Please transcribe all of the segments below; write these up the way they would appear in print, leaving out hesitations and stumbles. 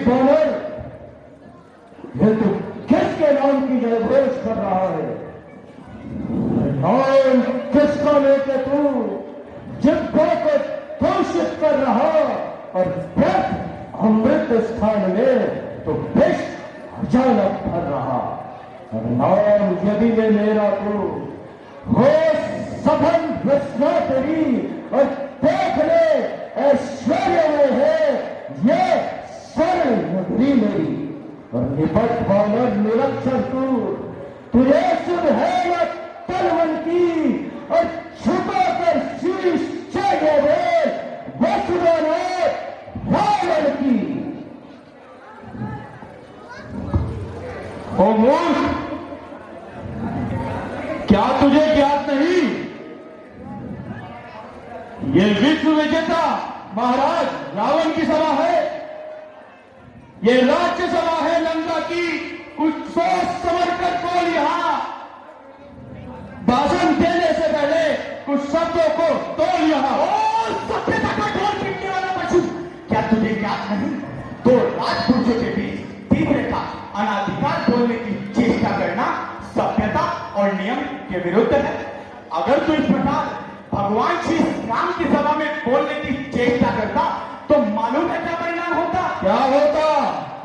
बानर, ये तू किसके नाम की जयघोष कर रहा है? नाम किसका लेके तू जिब्बों को दूषित कर रहा और फिर अमृत स्थान में तो विष अचानक भर रहा। और नाम यदि में मेरा तू हो सफल रचना तेरी और देख ले ऐश्वर्य में है ये स्वर्ण नगरी मेरी। और निपट बानर निरक्षर तू, तुझे सुध है न तन मन की और छुपा कर शीश चाहिए रे वसुदेव रावण की। ओ मूर्ख, क्या तुझे ज्ञात नहीं? ये विश्व विजेता महाराज रावण की सभा है, ये राज्य सभा है लंका की। कुछ सोच समझ कर बोल। यहां भाषण देने से पहले कुछ शब्दों को तोड़। यहां और सभ्यता का ढोल पीटने वाला पशु, क्या तुझे ज्ञात नहीं? दो राजपुरुषों के बीच तीव्रता अनाधिकार बोलने की चेष्टा करना सभ्यता और नियम के विरुद्ध है। अगर तू इस प्रकार भगवान श्री राम की सभा में बोलने की चेष्टा करता तो मालूम है क्या परिणाम होता? क्या होता?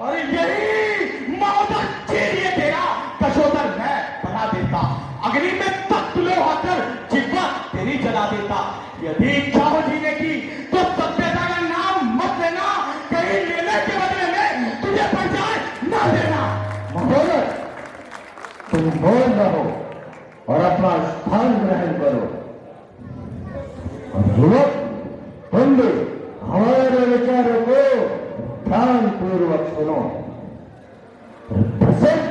अरे यही महोदय चीरिए तेरा कशोदर मैं बना देता, अग्नि में तत्व लोहाकर जिब्बा तेरी जला देता। यदि इच्छा हो जीने की तो सभ्यता का नाम मत लेना, कहीं लेने के बदले में तुझे पहचान न देना। महोदय, तुम बोल रहो और अपना स्थान ग्रहण करो। और युवक, तुम भी हमारे विचारों को ध्यान पूर्वक सुनो। प्रसिद्ध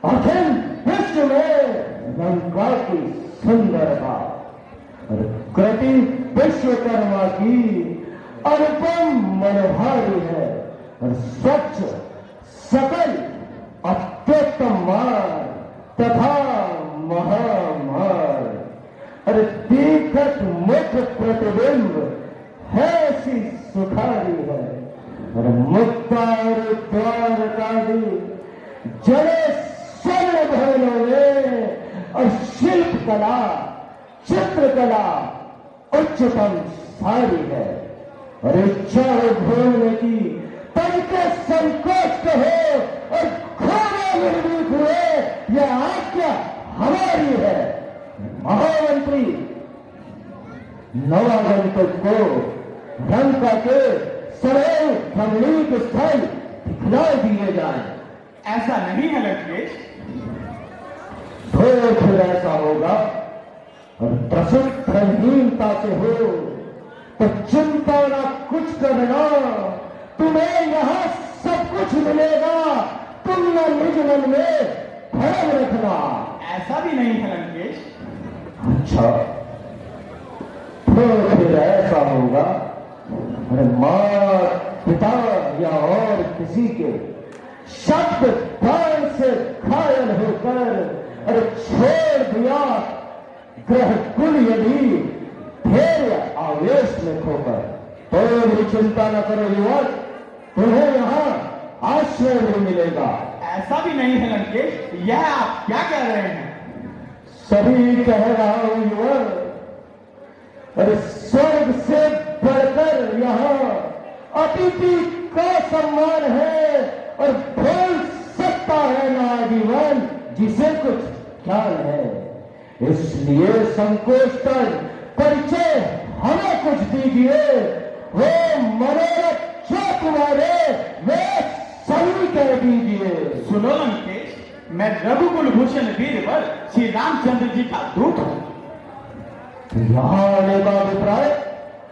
अखिल विश्व में लंका की सुंदरता और कृति विश्वकर्मा की अनुपम मनोहारी है। और स्वच्छ सकल अत्युत्तम मार्ग तथा महामार्ग और दीखत मुख प्रतिबिंब है ऐसी सुखारी है। और मुक्ता और द्वारकादी जड़े स्वर्ण भवनों में और शिल्प कला चित्रकला उच्चतम सारी है। और इच्छा हो घूमने की तन के संकोच हो और खोने निर्भीक हुए यह आज्ञा हमारी है। महामंत्री, नवागंतुक को लंका के सरल रमणीक स्थल दिखला दिए जाए। ऐसा नहीं है लंकेश। फिर ऐसा होगा और प्रसुद्धहीनता से हो तो चिंता ना कुछ करना, तुम्हें यहां सब कुछ मिलेगा। तुम न निज मन में भरम रखना। ऐसा भी नहीं है लंकेश। अच्छा, फिर ऐसा होगा अरे माँ पिता या और किसी के शब्द दान से घायल होकर अरे छोड़ दिया ग्रह कुल यदि धैर्य आवेश में खोकर, तो भी चिंता न करो युवक, तुम्हें यहाँ आश्रय भी मिलेगा। ऐसा भी नहीं है लंकेश। यह आप क्या कह रहे हैं? सभी कह रहा हूं युवक, अरे स्वर्ग से बढ़कर यहाँ अतिथि का सम्मान है और भूल सकता है ना जीवन जिसे कुछ ख्याल है। इसलिए संकोच कर परिचय हमें कुछ दीजिए। वो मनोरथ जो तुम्हारे वे सभी कह दीजिए। सुनो लंकेश, मैं रघुकुल भूषण वीरवर श्री रामचंद्र जी का दूत हूँ। यहाँ आने का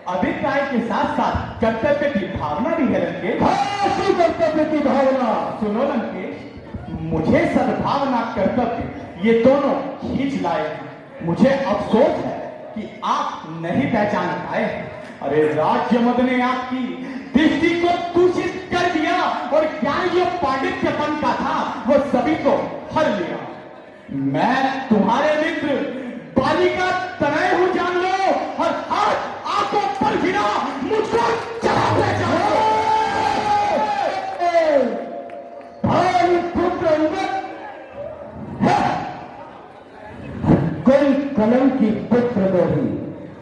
अभिप्राय के साथ साथ कर्तव्य की भावना भी है लंकेश। ऐसी कर्तव्य की भावना। सुनो लंकेश, मुझे सद्भावना कर्तव्य ये दोनों खींच लाए हैं। मुझे अफसोस है कि आप नहीं पहचान पाए। अरे राज्य मद ने आपकी दृष्टि को दूषित कर दिया और ज्ञान जो पांडित्यपन का था वो सभी को हर लिया। मैं तुम्हारे मित्र बाली का तनय हूं, जान लो। और हाथ आंखों पर गिरा मुझको चला पहचानो। कलंकी पुत्र दोही,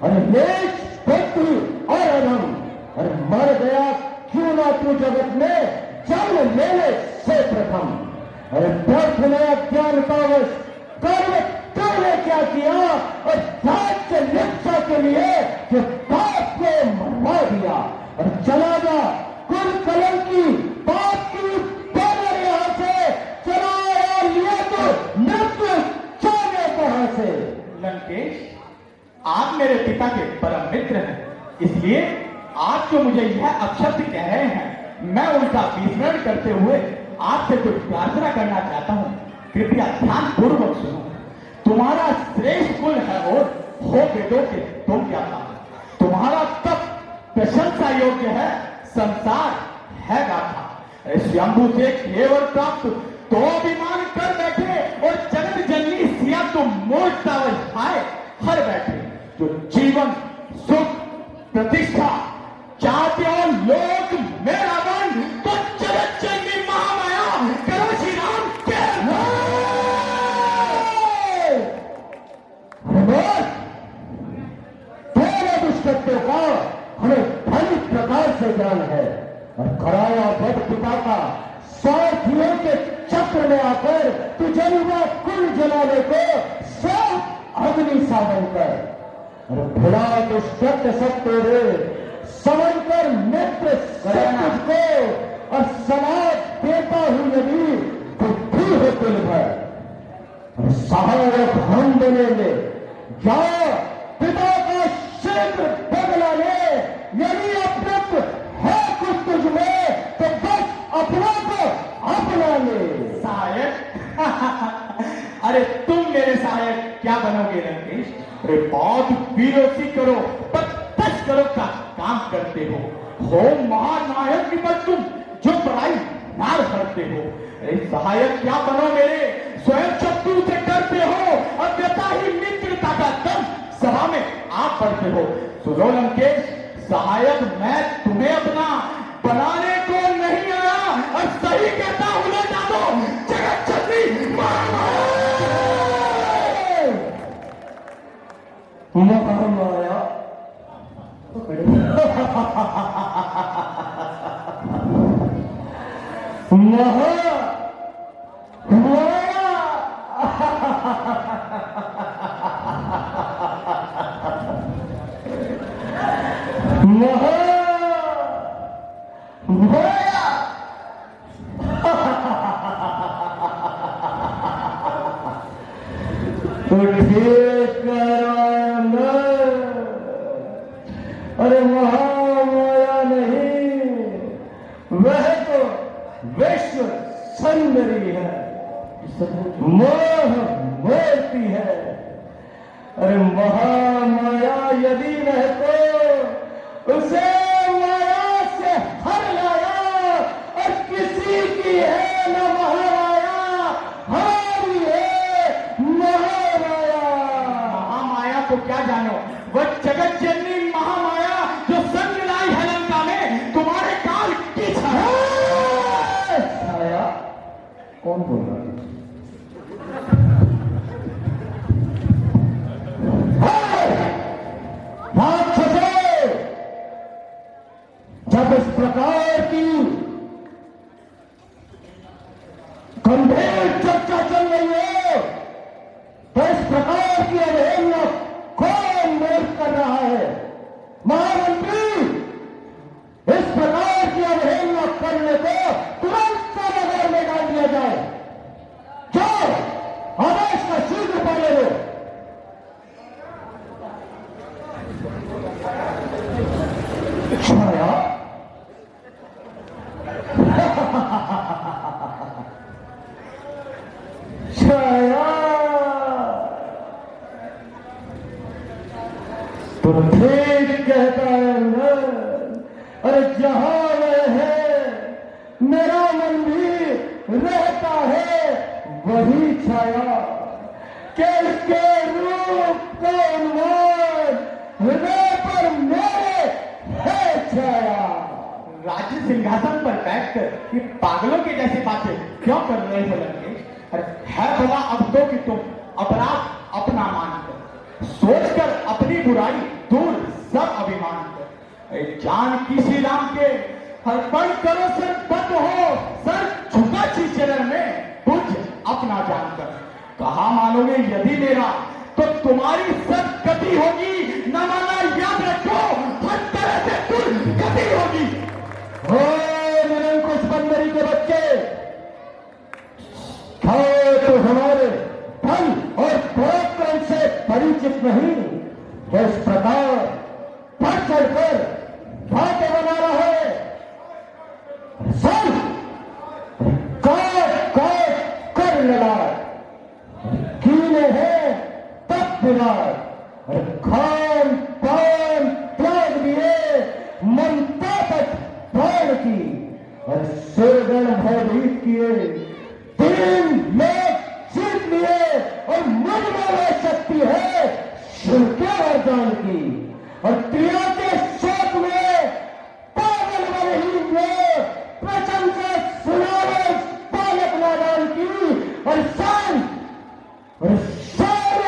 अरे नीच पुत्र और अधम, अरे मर गया क्यों ना तू जगत में जन्म लेने से प्रथम। अरे व्यर्थ में अज्ञानतावश कर्म तूने क्या किया, और राज्य लिप्सा के लिए जो पाप को मरवा दिया, और चला जा कुल कलंकी पाप की पैदल यहां से चला, और लिया तो मृत्यु जाने कहां से। लंकेश, आप मेरे पिता के परम मित्र हैं, इसलिए आप जो मुझे यह अपशब्द कह रहे हैं, मैं उनका विस्मरण करते हुए आपसे कुछ प्रार्थना करना चाहता हूं। कृपया ध्यान पूर्वक सुनो। तुम्हारा श्रेष्ठ कुल है और हो वेदों के तुम क्या था, तुम्हारा तप प्रशंसा योग्य है, संसार है गाथा। स्वयंभू से केवल प्राप्त तो अभिमान कर बैठे, और जगत जननी सिया तुम मूर्तावश्याए हर बैठे। जो जीवन सुख प्रतिष्ठा चाहते हो लोग मेरा मन, तो जगत जननी महामाया करो श्री राम के। तेरे दुष्कृत्यों का हमें भली प्रकार से ज्ञान है, और कराया वध पिता का स्वार्थियों के चक्र में आकर तू जलवा कुल जलाने को सब अग्नि साधन कर, और भुला दुष्कृत्य सब तेरे समझ कर मित्र को, और समाज देता हूं यदि बुद्धि हो तुल भर, और सहायक हम बनेंगे। जाओ पिता का शीघ्र बदला ले, यदि अप्रत है कुछ तुझ में तो बस अपना को अपना ले। सहायक अरे तुम मेरे सहायक क्या बनोगे लंकेश? अरे बहुत वीरोसी करो, बदतश करो का काम करते हो महानायक की पर तुम जो बड़ाई नार करते हो। अरे सहायक क्या बनो मेरे, स्वयं शत्रु से डरते हो, और व्यथा ही मित्रता का दम सभा में आप पढ़ते हो। सुनो लंकेश, सहायक मैं तुम्हें अपना बनाने को नहीं आया, और सही कहता हूं ना जानो जगत जननी महामाया। तो ठीक कराना, अरे महामाया नहीं, वह तो विश्व सुंदरी है, मोह मूर्ति है। अरे महामाया यदि वह तो उसे माया से हर लाया, और किसी की है न महामाया, हमारी है महामाया। महामाया को क्या जानो, वह जगत जननी महामाया जो संग लाई है लंका में तुम्हारे काल की छाया। कौन बोल रहा है? राक्षसों, जब इस प्रकार की गंभीर चर्चा चल रही है, तो इस प्रकार की अवहेलना कौन मोल कर रहा है? महामंत्री, इस प्रकार की अवहेलना करने को तुरंत सभागार में डाल दिया जाए। जाओ, आदेश का शीघ्र पालन लो। छाया छाया, तो ठीक कहता है ना। अरे जहां वह है मेरा मन भी रहता है, वही छाया के इसके रूप का उन्माद हृदय पर मेरे है छाया। राज्य सिंहासन पर बैठकर ये पागलों की जैसी बातें क्यों कर रहे हो लंकेश? अरे है भला अब तो कि तुम अपराध अपना मानकर सोचकर अपनी बुराई दूर सब अभिमान कर। जानकी श्री राम के अर्पण करो सर बंद हो, सर झुका सी चरण में पूज्य अपना जानकर। कहा मानोगे यदि मेरा तो तुम्हारी सब गति होगी, न माना याद रखो हर तरह से दुर्गति होगी। हो निरंकुश बंदरी के बच्चे, तो हमारे धन और पराक्रम से परिचित नहीं, जो इस प्रकार बढ़ चढ़कर बातें बना रहा है। सब काट काट कर लड़ा, कीले हैं तब विराट, और खान पान त्याग दिए ममता तक प्राण की, और सुरगण भयभीत किए, 3 लोग जीत लिए, और मन में शक्ति है शिव के वरदान की, और क्रिया के शोक में पागल बलहीन में प्रशंसा सुनावे बालक नादान की, और शान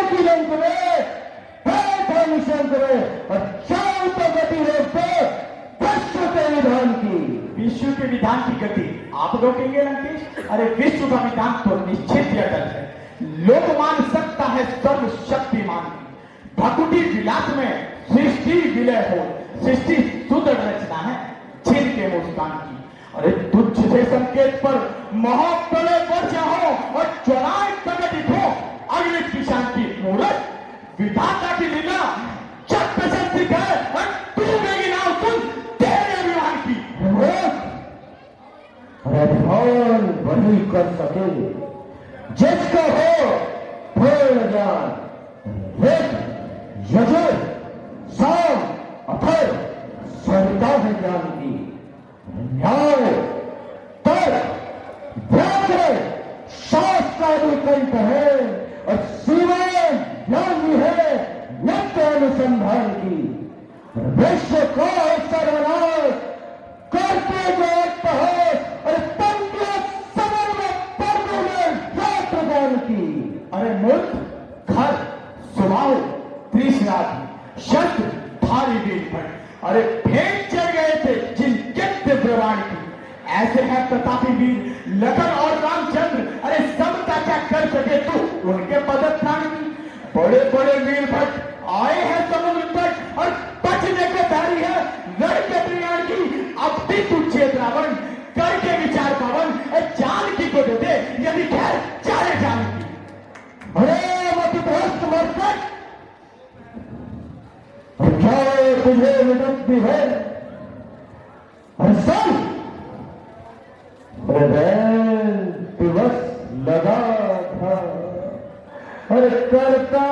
की लंक में बैठा निशंक में, और शांत गति रोकते विश्व के विधान की। विश्व के विधान की गति आप रोकेंगे लंकेश? अरे विश्व का विधान तो निश्चित ही अटल है। लोग मान सकता है सर्व शक्तिमान की, भकुटी विलास में सृष्टि विलय हो, सृष्टि सुदृढ़ रचना है छीन के मुस्कान की। अरे तुच्छ से संकेत पर महाप्रलय वर्षा हो, और चौराहे प्रकटित हो अग्नि की शांति मूरत। विधाता की लीला जब प्रशंसित है, और डूबेगी नाव तुम तेरे अभिमान की। अभिमान वही कर सके जिसका हो पूर्ण ज्ञान, वेद यजुर साम अथर्व संहिता है ज्ञान की, न्याय तर्क व्याकरण शास्त्र आदि कंठ है, और सीमाएं ज्ञान भी है नित्य अनुसंधान की। विश्व को सर्वनाश करके जो है, और पंक्तियों समर में पर्वों में रात्र ज्ञान की। अरे मूर्ख घर सुभाव त्रिशराधि शस्त्र भारी वीर भट, अरे भेंट चढ़ गए थे जिनके दिव्यवाण की। ऐसे हैं प्रतापी वीर लखन और रामचंद्र, अरे समता क्या कर सके तू उनके पदस्थान की। बड़े बड़े वीर भट आए हैं समुद्र तट, और बचने को तैयारी है लड़के प्रियाण की। अब भी तू चेत रावण करके विचार पावन, जानकी को दे दे यदि खैर चाहे जानकी। अरे मतिभ्रष्ट मरकट, क्या तुझे विनती है? अरे सुन, दिवस लगा था, अरे करता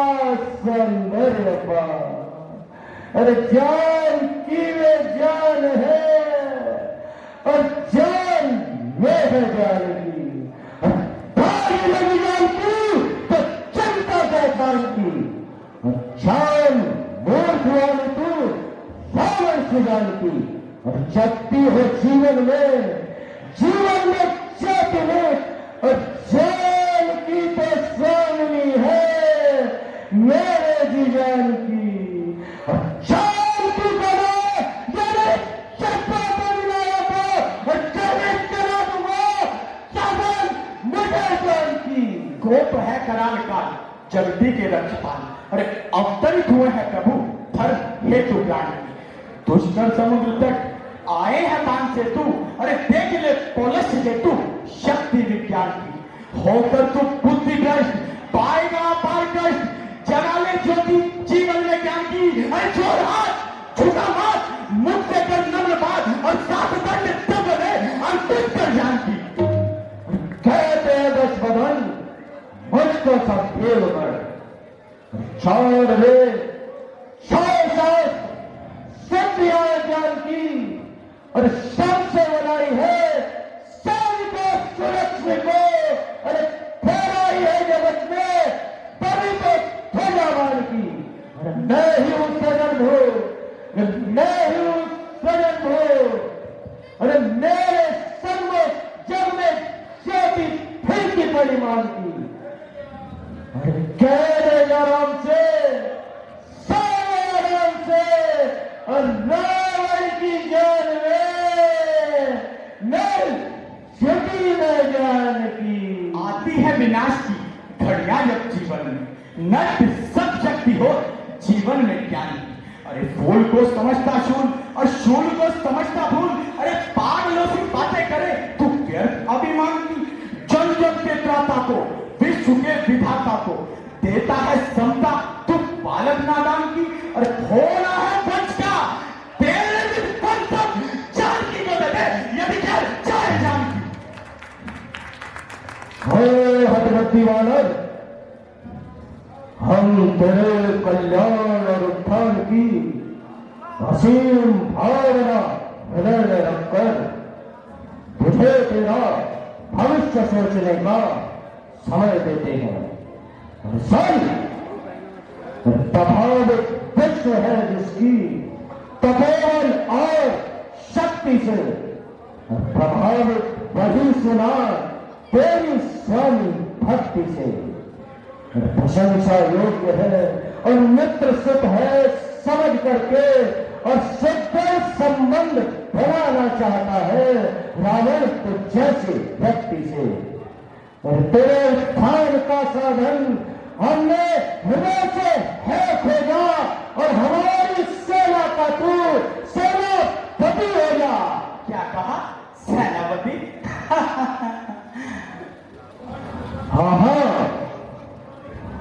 सौंदर्य पा, अरे जान की वे जान है, और जान में है जान की, भारी लगी जान की तो चिंता है जान की, और जान मूर्ख वाली तू सावर से जान की। और जब भी हो जीवन में चेतने, और जान की तो स्वामी है मेरे जी जान की, और जान की करो जरे चप्पा बनाया को, और जरे करा दूंगा सावन मुझे जान की। गोप है कराल काल जल्दी के रक्षपाल, अरे अवतरित हुए हैं प्रभु धर्म हेतु प्राण की। दुष्कर समुद्र तक आए हैं मान से तू, अरे देख ले पोलस से तू शक्ति विज्ञान की। होकर तू बुद्धिग्रस्त पाएगा पार कष्ट, जगा ले ज्योति जीवन में ज्ञान की। अरे छोड़ हाथ झुका मात मुझसे कर नम्र बात, और साथ दंड तब ले अंतिम कर जान की। कहते हैं दस बदन मुझको सब फेल कर, छोड़ ले सत्या ज्ञान की, और सबसे बनाई है सबको सुरक्षित को, अरे फैलाई है जगत में तभी तो ध्वजावान की। मैं ही हूं सजन हो, मैं ही हूं सजन हो, अरे मेरे सन्मुख जब में ज्योति फिर की परिमाण की। अरे कह रहे आराम से और रावण की जान में नल छुटी न जान की। आती है विनाश की घड़ियां जब जीवन में, नष्ट सब शक्ति हो जीवन में ज्ञान की। अरे फूल को समझता शूल और शूल को समझता फूल, अरे पागलों से बातें करे तू व्यर्थ अभिमान की। जन जन के त्राता को विश्व के विधाता को देता है समता, तू बालक नादान की। अरे होना है वंश का तेरे भी पंथम जान की को दे दे, यदि क्या चाहे जान की। हे हठगति वानर, हम तेरे कल्याण और उत्थान की असीम भावना हृदय में रखकर तुझे तेरा भविष्य सोचने का समय देते हैं। और सन तफावत विश्व है जिसकी तपोवन और शक्ति से प्रभावित वही सुना तेरी स्वामी भक्ति से। प्रशंसा योग्य है और मित्र सुख है समझ करके, और शुद्ध संबंध बनाना चाहता है रावण तो जैसे व्यक्ति से। और तेरे उत्थान का साधन हमने हृदय से है खोजा, और हमारी सेना का तू सेनापति हो जा। क्या कहा सेनापति? हाँ हाँ,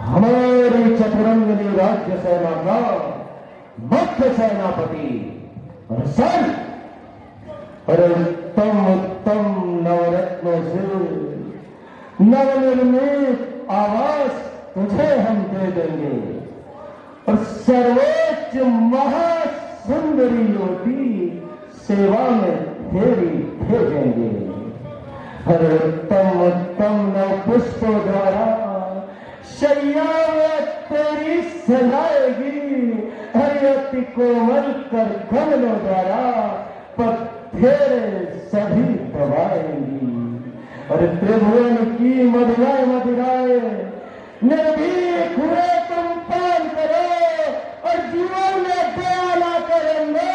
हमारी चतुरंगनी राज्य सेना का मुख्य सेनापति। और सर, अरे उत्तम उत्तम नवरत्नों से नवनिर्मित आवास तुझे हम दे देंगे, और सर्वोच्च महासुंदरी योगी सेवा में फेरी भेजेंगे। अरे उत्तम उत्तम नव पुष्पों द्वारा शैया में तेरी सजाएगी, हरि अति कोमल कर कमलों द्वारा पत्थर सभी दबाएंगी। और त्रिभुवन की मधुराए मधुराए निर्भीक हुए तुम पान करो, और जीवन में दया ला करेंगे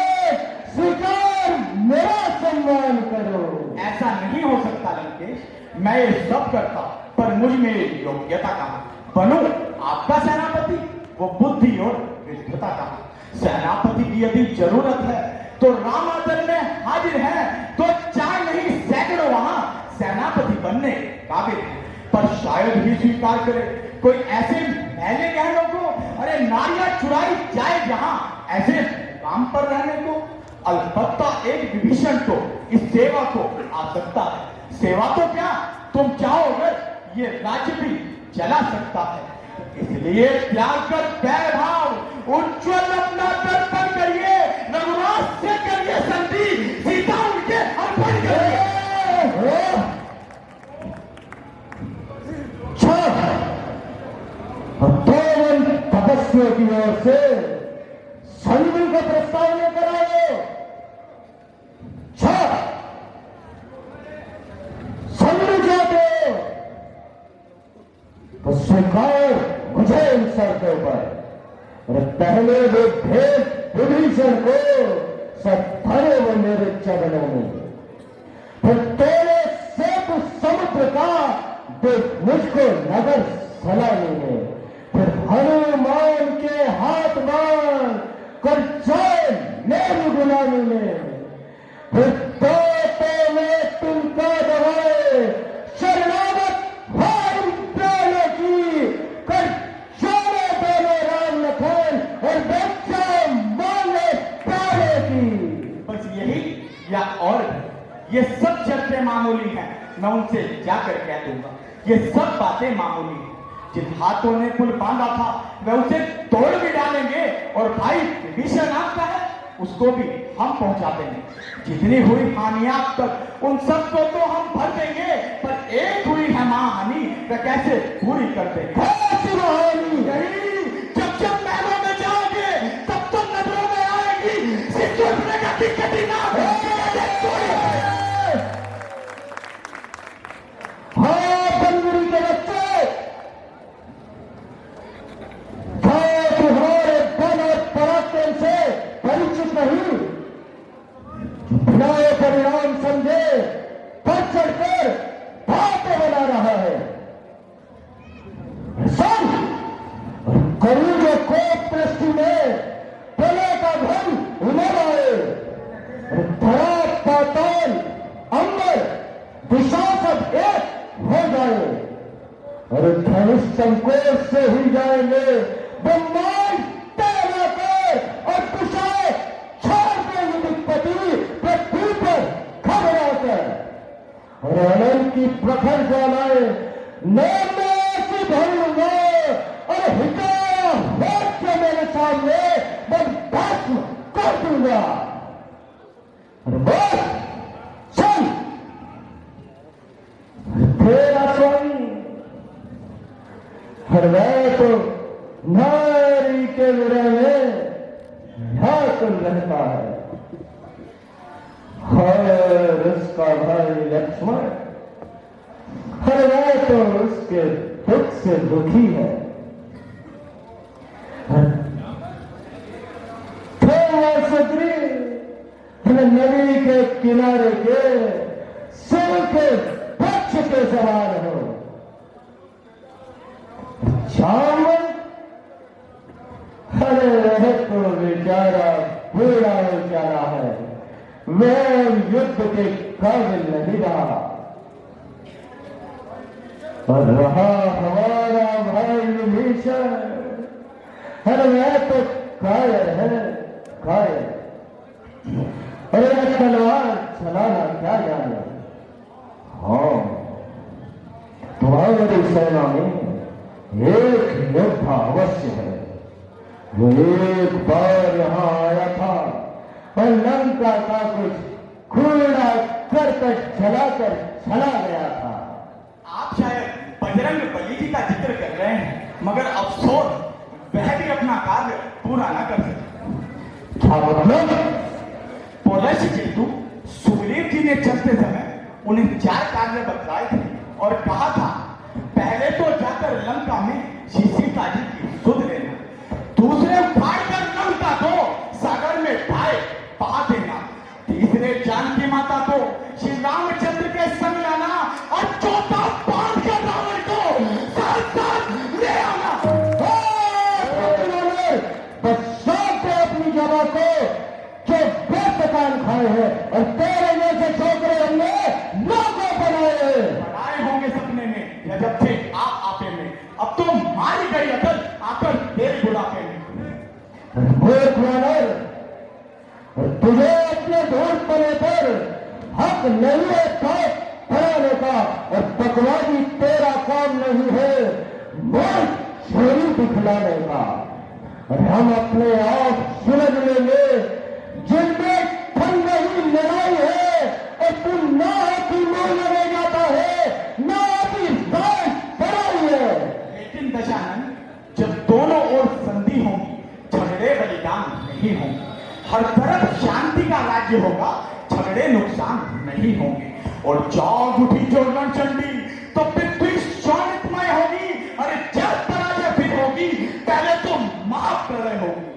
स्वीकार मेरा सम्मान करो। ऐसा नहीं हो सकता लंकेश, मैं ये सब करता पर मुझ में योग्यता कहाँ? बनूं आपका सेनापति, वो बुद्धि और विद्वता कहाँ? सेनापति की यदि जरूरत है तो रामादल में हाजिर है, तो 4 नहीं सैकड़ों वहां सेनापति बनने काबिल है। पर शायद ही स्वीकार करे कोई ऐसे मैले गहनों को, अरे नारियां चुराई जाए जहां ऐसे काम पर रहने को। अलबत्ता एक विभीषण को इस सेवा को आ सकता है। सेवा तो क्या, तुम चाहो अगर ये राज्य भी चला सकता है। इसलिए त्याग कर बैर भाव उज्ज्वल अपना दर्पण करिए, रघुराज से करिए संधि, सीता उनके अर्पण करिए। तपस्वियों की ओर से संधि का प्रस्ताव लेकर आए। संधि जाते तो स्वीकार मुझे इन शर्तों पर। और पहले वो भेद विभीषण को सब धरे वो मेरे चरणों में, फिर तेरे सेतु समुद्र का देख मुझको नगर सलामी में, फिर हनुमान के हाथ बांध कर जाए मेरी गुलामी में, फिर तो में तुमका दबाए शरणागत भाई प्राणों की कर चोरे दोनों राम लखन और बच्चा माने प्यारे की। बस यही या और ये सब चर्चे मामूली हैं, मैं उनसे जाकर कह दूंगा। ये सब बातें मामूली हैं। जिन हाथों ने पुल बांधा था वह उसे तोड़ भी डालेंगे, और भाई विभीषण आपका है उसको भी हम पहुंचा देंगे। जितनी हुई हानियां अब तक उन सबको तो हम भर देंगे, पर एक हुई है महाहानि वह कैसे पूरी कर देंगे। जब जब महलों में जाओगे तब तो नजरों में आएगी कटी ना बंदरी के बच्चे, क्या तुम्हारे बल और पराक्रम से परिचित नहीं और धनुष संकोच से ही जाएंगे, ब्रह्मांड तेरा कर और तुझे छोड़ देंगे विपत्ति पृथ्वी पर घबरा कर। और अनंत की प्रखर ज्वालाएं नाम में ऐसी भरूंगा और हिकाया होठ के मेरे सामने मैं भस्म कर दूंगा। और बस चल तेरा स्वामी हर वह तो नारी के विरह में व्याकुल रहता है, और उसका भाई लक्ष्मण हर वह तो उसके दुख से दुखी है। नदी के किनारे के सिर के पक्ष के सवार हो। शाम अरे वह तो बेचारा बूढ़ा बेचारा है, वह युद्ध के काबिल नहीं रहा। और रहा हमारा भाई विभीषण, अरे वह तो कायर है, कायर। अरे तलवार चलाना क्या जाने। हाँ, तुम्हारी सेना में एक योद्धा अवश्य है, वो एक बार यहां आया था और लंका का कुछ कूड़ा करकट जलाकर चला गया था। आप शायद बजरंग बली जी का जिक्र कर रहे हैं, मगर अफसोस वह भी अपना कार्य पूरा न कर सके। क्या मतलब? पौलश किंतु सुग्रीव जी ने चलते समय उन्हें 4 कार्य बतलाए थे और कहा था, पहले तो जाकर लंका में सीता जी की सुध लेना, दूसरे उठाकर लंका को सागर में बहा देना, तीसरे जानकी माता को श्री रामचंद्र के संग लाना और चौथा बांध कर रावण को साथ साथ ले आना। अपनी जगह को जो बेतकान खाए हैं और तेरे जैसे छोकरे हमने लोगों बनाए होंगे सपने में या जब थे आप आपे में, अब तो मारी गई अकल आकर तेरे बुढ़ापे में। तुझे अपने धूल पने पर हक नहीं है खौफ फैलाने का, और बकवादी तेरा काम नहीं है मोल चोरी दिखलाने का। और हम अपने आप सुलझ लेंगे, जिनमें ठंड नहीं लड़ाई है और तू ना की मोल लगे जाता है, ना की राय पड़ाई है। लेकिन दशानन, जब दोनों ओर संधि होंगी, झगड़े बलिदान नहीं होंगे, हर तरफ शांति का राज्य होगा, झगड़े नुकसान नहीं होंगे। और जाग उठी जो रणचंडी तो पृथ्वी स्वामित्वमय होगी। अरे जब पराजय फिर होगी, पहले तो महाप्रलय होगी।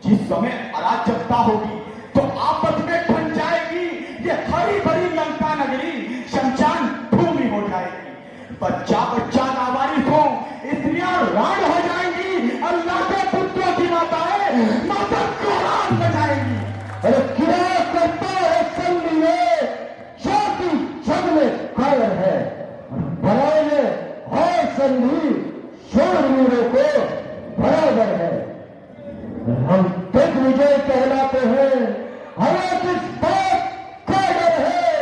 जिस समय अराजकता होगी तो आपस में ठन जाएगी, ये हरी भरी लंका नगरी शमशान भूमि हो जाएगी। बच्चा बच्चा लावारिस हो, स्त्रियां राण हो जाएंगी, अल्लाह के पुत्रों की माताएं माता कुरान बजाएंगी। अरे क्या करता है संधि में, जाति जग में कायर है, बनाए में और संधि शूरवीरों को बराबर है। हम दिग्विजय कहलाते हैं, हमें किस बात का डर है,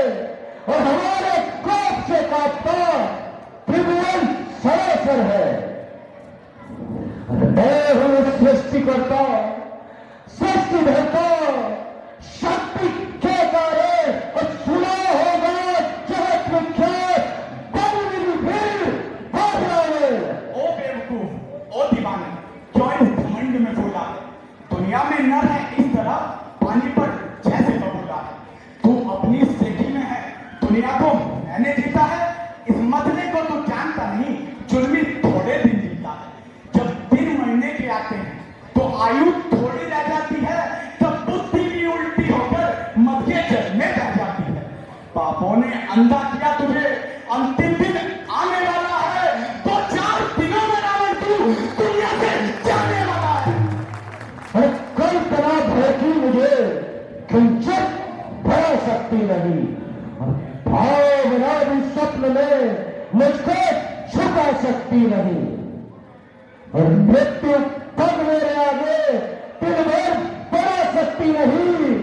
और हमारे कोप से कांपता त्रिभुवन सरासर है। मैं हूं सृष्टि करता, सृष्टि धरता, शक्ति के कार्य और सुना होगा जगत विख्यात बलवीर भीड़ बाबराए। ओ बेवकूफ, ओ दीवाने, क्यों इस घमंड में फूला है? दुनिया में न है इस तरह पानी पर जैसे बबूला है। तू अपनी सिटी में है, दुनिया को मैंने जीता है। इस मसले को तू जानता नहीं, जुल्मी थोड़े दिन जीता है। जब दिन महीने के आते हैं तो आयु सकती नहीं, और मृत्यु तब मेरे आगे दिन भर बढ़ा सकती नहीं,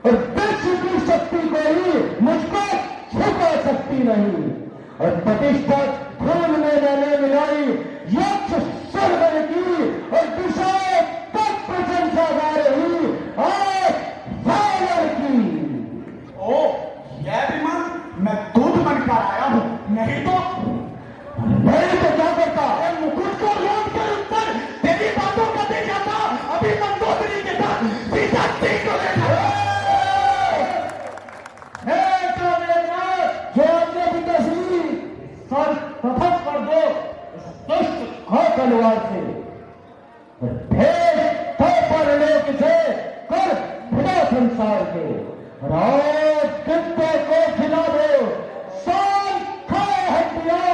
और विश्व की शक्ति को ही मुझको छुपा सकती नहीं, और प्रतिष्ठा धूल में मैंने मिलाई यक्ष स्वर्ग की, और दिशाएं तक प्रशंसा गा रही आज रावण की। ओ यह विमान मैं दूध बनकर आया हूं, नहीं तो क्या करता? मुकुट को लौट कर उत्तर तेरी बातों का दे जाता, अभी मंदोदरी के साथ सीधा ठीक हो गया। जो आपने भी तस्वीर सर प्रथम कर दो दुष्ट खा तलवार से, भेज तो पर लोग से कर खुदा संसार के, राज कितने को खिला दो शान खाए हड्डियां,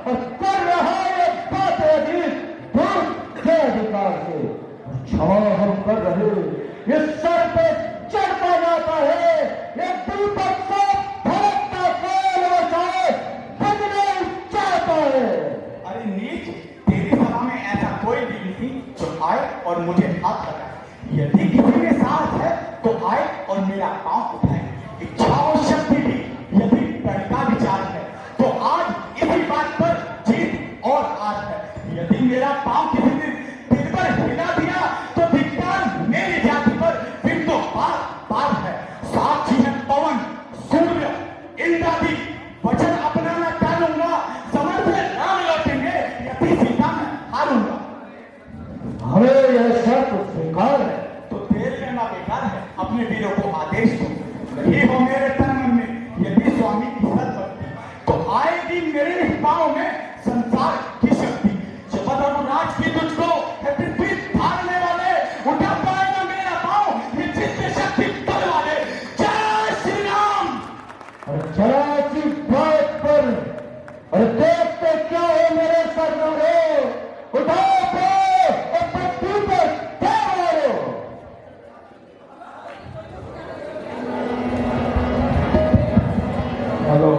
और कर रहा है बात अधिक दूध के अधिकार से, क्षमा हम कर रहे इस सर पे चढ़ता जाता है ये दीपक से भड़कता कोयल और चाहे बदले चाहता है। अरे नीच, तेरी सभा में ऐसा कोई भी नहीं जो आए और मुझे हाथ लगाए। यदि किसी में साहस है तो आए और मेरा पांव उठाए। इच्छा और शक्ति भी यदि तरीका विचार है तो आज इसी बात पर जीत और आस है। यदि मेरा पांव किसी दिन दिल पर हिला दिया तो धिक्कार मेरी जाति पर, फिर तो पार पार है। साक्षी है पवन सूर्य इंद्रादि, वचन अपनाना टालूंगा, समझ से राम लौटेंगे, यदि सीता में हारूंगा। हमें यह शर्त स्वीकार है। तो देर करना बेकार है, अपने वीरों को आदेश दो। नहीं हो मेरे तन मन में यदि स्वामी की सदभक्ति, तो आएगी मेरे इस पांव में संसार की शक्ति। जब अनुराज की तुझको है पृथ्वी धारने वाले, उठा पाएगा मेरा पांव ये जितने शक्ति तल वाले। जय श्री राम। और जरा सी बात पर और देखते क्या हो मेरे सरदारों, उठाओ पाओ और पृथ्वी पर क्या मारो। हेलो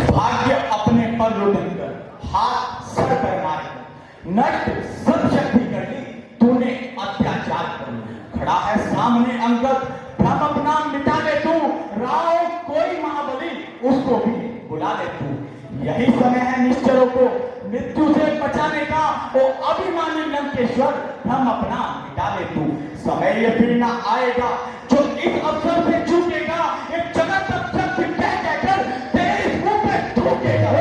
भाग्य अपने पर लुढ़क हाथ सर पर मारे, नट सब शक्ति कर ली, तूने अत्याचार कर ली। खड़ा है सामने अंगद, भ्रम अपना मिटा ले तू, राव कोई महाबली उसको भी बुला ले तू। यही समय है निश्चरों को मृत्यु से बचाने का, ओ अभिमानी लंकेश्वर भ्रम अपना मिटा ले तू। समय ये फिर ना आएगा जो इस अवसर से चूकेगा, एक जगत अवसर से कह कहकर तेरे मुंह पे थूकेगा।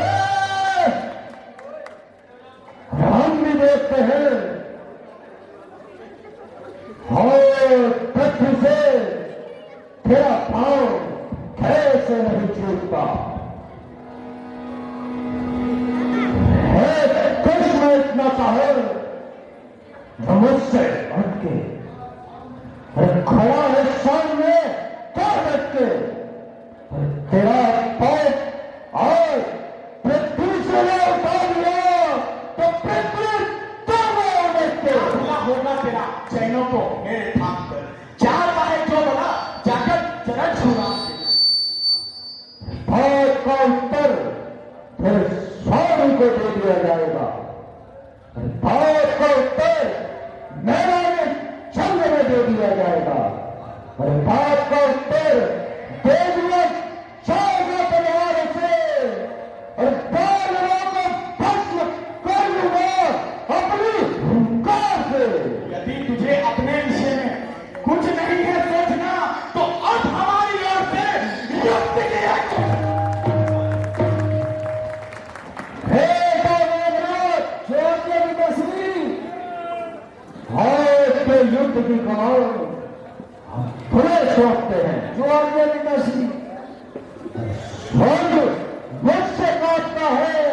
हम भी देखते हैं जो मुझसे हटके खड़ा है सामने क्या हटके तेरा पैर और पृथ्वी से न उठा दिया तो पृथ्वी हमला होगा तेरा चैनों को मेरे थाम कर चार बाहे जो बना जाकर जरा छुड़ा भारत का उत्तर फिर स्वामी को दे दिया जाएगा। भारत का उत्तर मैदान जंग में दे दिया जाएगा और भारत का उत्तर दे दिया जाएगा तलवार से और बालों को भस्म कर लूंगा अपनी हुंकार से। यदि तुझे अपने विषय में कुछ नहीं है सोचना तो अब हमारी ओर से युद्ध किया युद्ध की कमान खुले सौंपते हैं। जो आज्ञा पिताश्री मुझसे काटता है